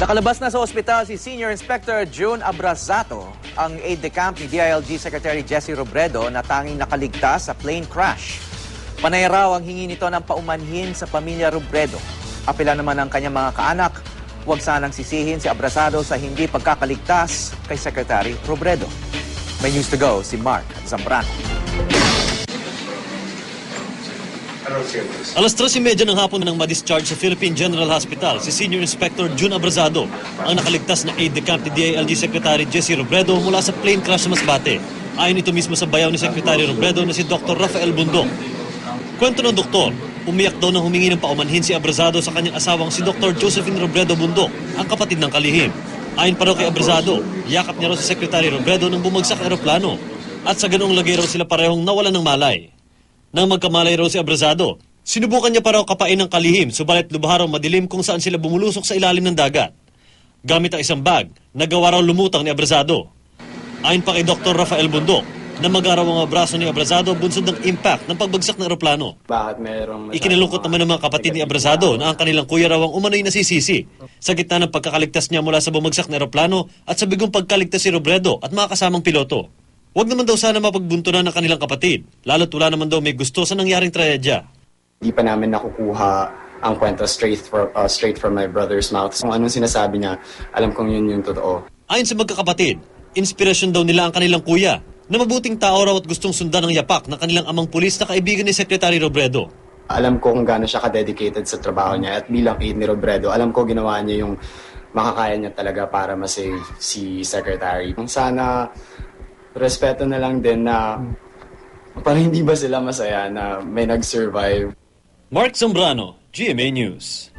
Nakalabas na sa ospital si Senior Inspector June Abrazato, ang aide-de-camp ni DILG Secretary Jesse Robredo na tanging nakaligtas sa plane crash. Panay raw ang hingi nito ng paumanhin sa pamilya Robredo. Apela naman ng kanyang mga kaanak, huwag sanang sisihin si Abrazato sa hindi pagkakaligtas kay Secretary Robredo. May news to go si Mark Zambrano. Alas 3:30 ng hapon nang ma-discharge sa Philippine General Hospital si Senior Inspector June Abrazato, ang nakaligtas na aide-de-camp ni DILG Secretary Jesse Robredo mula sa plane crash sa Masbate. Ayon ito mismo sa bayaw ni Secretary Robredo na si Dr. Rafael Bundok. Kwento ng doktor, umiyak daw nang humingi ng paumanhin si Abrazato sa kanyang asawang si Dr. Josephine Robredo Bundok, ang kapatid ng kalihim. Ayon pa raw kay Abrazato, yakap niya raw si Secretary Robredo nang bumagsak ang eroplano at sa ganoong lagay raw sila parehong nawalan ng malay. Nang magkamalay raw si Abrazato, sinubukan niya pa raw kapain ng kalihim, subalit lubha raw madilim kung saan sila bumulusok sa ilalim ng dagat. Gamit ang isang bag, nagawa raw lumutang ni Abrazato. Ayon pa kay Dr. Rafael Bundok, na mag-araw ang braso ni Abrazato bunsod ng impact ng pagbagsak ng eroplano. Ikinalungkot naman ng mga kapatid ni Abrazato na ang kanilang kuya raw ang umano'y nasisisi sa gitna ng pagkakaligtas niya mula sa bumagsak na eroplano at sa bigong pagkaligtas si Robredo at mga kasamang piloto. Huwag naman daw sana mapagbuntunan ng kanilang kapatid, lalo't wala naman daw may gusto sa nangyaring trahedya. Hindi pa namin nakukuha ang kwento straight from my brother's mouth. Kung anong sinasabi niya, alam kong yun yung totoo. Ayon sa magkakapatid, inspirasyon daw nila ang kanilang kuya na mabuting tao raw at gustong sundan ng yapak ng kanilang amang pulis na kaibigan ni Secretary Robredo. Alam ko kung gaano siya ka-dedicated sa trabaho niya at bilang aide ni Robredo, alam ko ginawa niya yung makakaya niya talaga para ma-save si Secretary. Sana respeto na lang din na parang hindi ba sila masaya na may nag-survive. Mark Zambrano, GMA News.